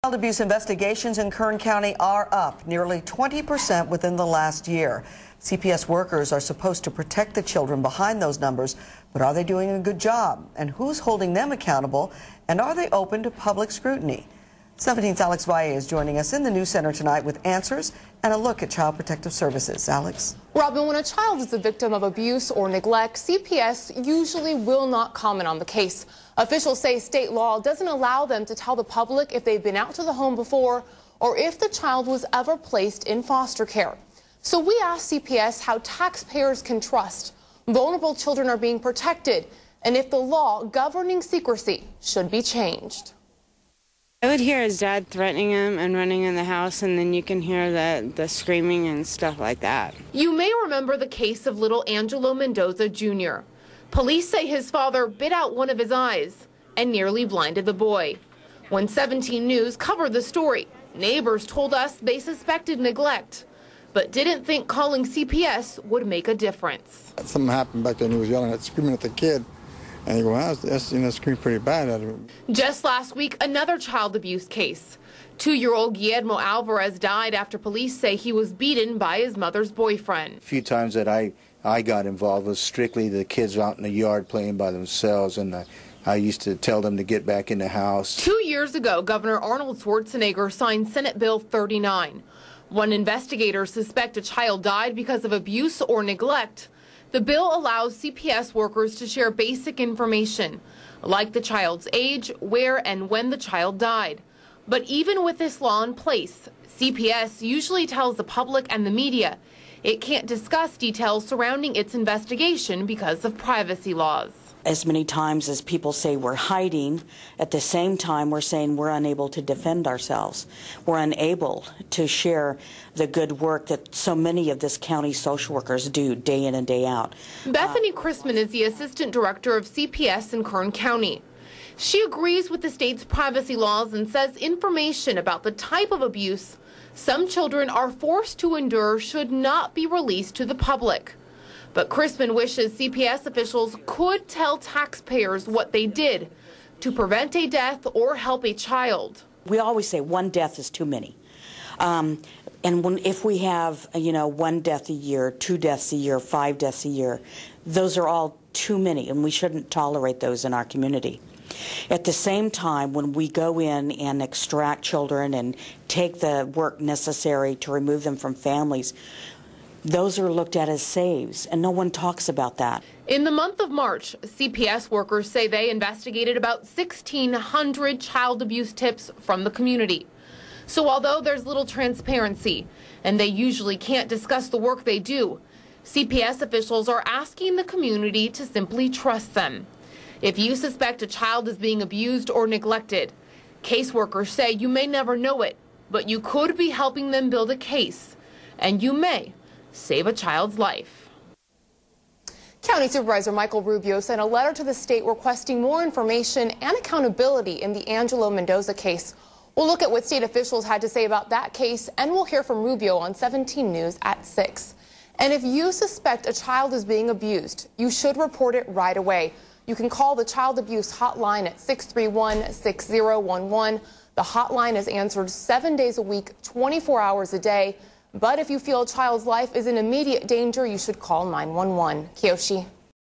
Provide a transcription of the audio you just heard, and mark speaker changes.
Speaker 1: Child abuse investigations in Kern County are up nearly 20% within the last year. CPS workers are supposed to protect the children behind those numbers, but are they doing a good job? And who's holding them accountable? And are they open to public scrutiny? 17's Alex Valle is joining us in the News Center tonight with answers and a look at Child Protective Services. Alex.
Speaker 2: Robin, when a child is the victim of abuse or neglect, CPS usually will not comment on the case. Officials say state law doesn't allow them to tell the public if they've been out to the home before or if the child was ever placed in foster care. So we asked CPS how taxpayers can trust vulnerable children are being protected and if the law governing secrecy should be changed.
Speaker 3: I would hear his dad threatening him and running in the house, and then you can hear the screaming and stuff like that.
Speaker 2: You may remember the case of little Angelo Mendoza Jr. Police say his father bit out one of his eyes and nearly blinded the boy. When 17 News covered the story, neighbors told us they suspected neglect, but didn't think calling CPS would make a difference.
Speaker 4: Something happened back then. He was yelling screaming at the kid. And you go, wow, that's screamed pretty bad at him.
Speaker 2: Just last week, another child abuse case. 2-year-old Guillermo Alvarez died after police say he was beaten by his mother's boyfriend.
Speaker 5: A few times that I got involved was strictly the kids out in the yard playing by themselves, and I used to tell them to get back in the house. 2
Speaker 2: years ago, Governor Arnold Schwarzenegger signed Senate Bill 39. One investigator suspects a child died because of abuse or neglect. The bill allows CPS workers to share basic information, like the child's age, where and when the child died. But even with this law in place, CPS usually tells the public and the media it can't discuss details surrounding its investigation because of privacy laws.
Speaker 6: As many times as people say we're hiding, at the same time we're saying we're unable to defend ourselves. We're unable to share the good work that so many of this county social workers do day in and day out.
Speaker 2: Bethany Chrisman is the Assistant Director of CPS in Kern County. She agrees with the state's privacy laws and says information about the type of abuse some children are forced to endure should not be released to the public. But Chrisman wishes CPS officials could tell taxpayers what they did to prevent a death or help a child.
Speaker 6: We always say one death is too many. And if we have, 1 death a year, 2 deaths a year, 5 deaths a year, those are all too many, and we shouldn't tolerate those in our community. At the same time, when we go in and extract children and take the work necessary to remove them from families, those are looked at as saves, and no one talks about that.
Speaker 2: In the month of March, CPS workers say they investigated about 1,600 child abuse tips from the community. So although there's little transparency, and they usually can't discuss the work they do, CPS officials are asking the community to simply trust them. If you suspect a child is being abused or neglected, caseworkers say you may never know it, but you could be helping them build a case, and you may save a child's life.
Speaker 7: County Supervisor Michael Rubio sent a letter to the state requesting more information and accountability in the Angelo Mendoza case. We'll look at what state officials had to say about that case, and we'll hear from Rubio on 17 News at 6. And if you suspect a child is being abused, you should report it right away. You can call the Child Abuse Hotline at 631-6011. The hotline is answered 7 days a week, 24 hours a day. But if you feel a child's life is in immediate danger, you should call 911. Kiyoshi.